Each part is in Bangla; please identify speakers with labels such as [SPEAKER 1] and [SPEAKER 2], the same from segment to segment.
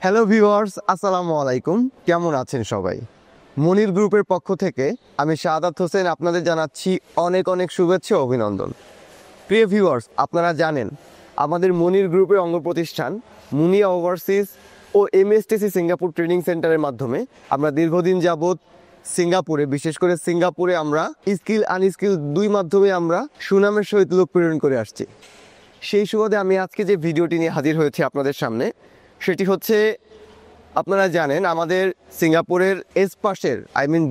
[SPEAKER 1] হ্যালো ভিউয়ার্স, আসসালামু আলাইকুম। কেমন আছেন সবাই? মনির গ্রুপের পক্ষ থেকে আমি শাহাদাত হোসেন আপনাদের জানাচ্ছি অনেক অনেক শুভেচ্ছা ও অভিনন্দন। প্রিয় ভিউয়ার্স, আপনারা জানেন আমাদের মনির গ্রুপের অঙ্গ প্রতিষ্ঠান মুনিয়া ওভারসিজ ও এমএসটিসি সিঙ্গাপুর ট্রেনিং সেন্টারের মাধ্যমে আমরা দীর্ঘদিন যাবৎ সিঙ্গাপুরে, বিশেষ করে সিঙ্গাপুরে আমরা স্কিল আনস্কিল দুই মাধ্যমে আমরা সুনামের সহিত লোক প্রেরণ করে আসছি। সেই সুবাদে আমি আজকে যে ভিডিওটি নিয়ে হাজির হয়েছি আপনাদের সামনে, সেটি হচ্ছে আপনারা জানেন আমাদের সিঙ্গাপুরের এসপাসের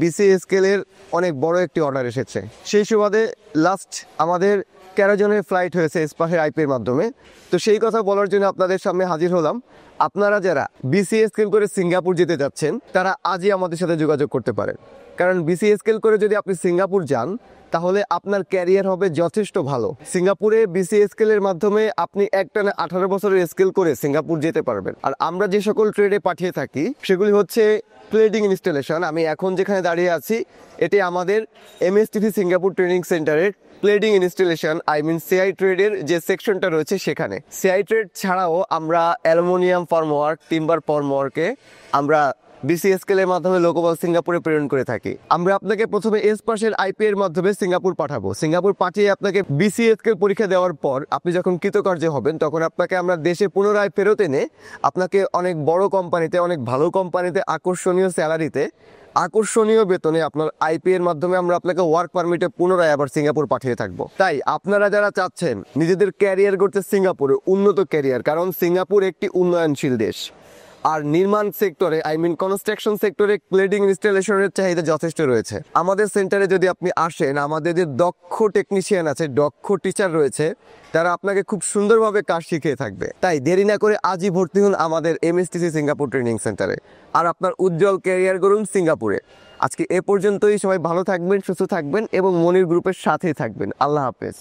[SPEAKER 1] বিসি স্কেলের অনেক বড় একটি অর্ডার এসেছে। সেই সুবাদে লাস্ট আমাদের 13 জনের ফ্লাইট হয়েছে এসপাসের আইপির মাধ্যমে। তো সেই কথা বলার জন্য আপনাদের সামনে হাজির হলাম। আপনারা যারা বিসি স্কেল করে সিঙ্গাপুর যেতে যাচ্ছেন তারা আজই আমাদের সাথে যোগাযোগ করতে পারেন, কারণ বিসি স্কেল করে যদি আপনি সিঙ্গাপুর যান তাহলে আপনার ক্যারিয়ার হবে যথেষ্ট ভালো। সিঙ্গাপুরে বিসি স্কেলের মাধ্যমে আপনি একটানা 18 বছরের স্কেল করে সিঙ্গাপুর যেতে পারবেন। আর আমরা যে সকল ট্রেডে পাঠিয়ে থাকি সেগুলি হচ্ছে প্লেডিং ইনস্টলেশন। আমি এখন যেখানে দাঁড়িয়ে আছি এটি আমাদের এমএসটিসি সিঙ্গাপুর ট্রেনিং সেন্টারের প্লেডিং ইনস্টলেশন সিআই ট্রেডের যে সেকশনটা রয়েছে সেখানে। সিআই ট্রেড ছাড়াও আমরা অ্যালুমিনিয়াম ফর্মওয়ার্ক, টিম্বার ফর্মওয়ার্কে আমরা বিসি স্কেলের মাধ্যমে লোকবল সিঙ্গাপুরে প্রেরণ করে থাকি। আমরা আপনাকে প্রথমে এসপাসের আইপি এর মাধ্যমে সিঙ্গাপুর পাঠাবো। সিঙ্গাপুর পাঠিয়ে আপনাকে বিসি স্কেল পরীক্ষা দেওয়ার পর আপনি যখন কৃতকার্য হবেন তখন আপনাকে আমরা দেশে পুনরায় ফেরত এনে আপনাকে অনেক বড় কোম্পানিতে, অনেক ভালো কোম্পানিতে আকর্ষণীয় স্যালারিতে, আকর্ষণীয় বেতনে আপনার আইপি এর মাধ্যমে আমরা আপনাকে ওয়ার্ক পারমিটে পুনরায় আবার সিঙ্গাপুর পাঠিয়ে থাকবো। তাই আপনারা যারা চাচ্ছেন নিজেদের ক্যারিয়ার করতে সিঙ্গাপুরে, উন্নত ক্যারিয়ার, কারণ সিঙ্গাপুর একটি উন্নয়নশীল দেশ, আর নির্মাণ সেক্টরে কনস্ট্রাকশন সেক্টরে ক্লেডিং ইনস্টলেশনের চাহিদা যথেষ্ট রয়েছে। আমাদের সেন্টারে যদি আপনি আসেন, আমাদের যে দক্ষ টেকনিশিয়ান আছে, দক্ষ টিচার রয়েছে, তারা আপনাকে খুব সুন্দরভাবে কাজ শিখিয়ে থাকবে। তাই দেরি না করে আজই ভর্তি হন আমাদের এমএসটিসি সিঙ্গাপুর ট্রেনিং সেন্টারে, আর আপনার উজ্জ্বল ক্যারিয়ার গড়ুন সিঙ্গাপুরে। আজকে এ পর্যন্তই। সবাই ভালো থাকবেন, সুস্থ থাকবেন এবং মনির গ্রুপের সাথেই থাকবেন। আল্লাহ হাফেজ।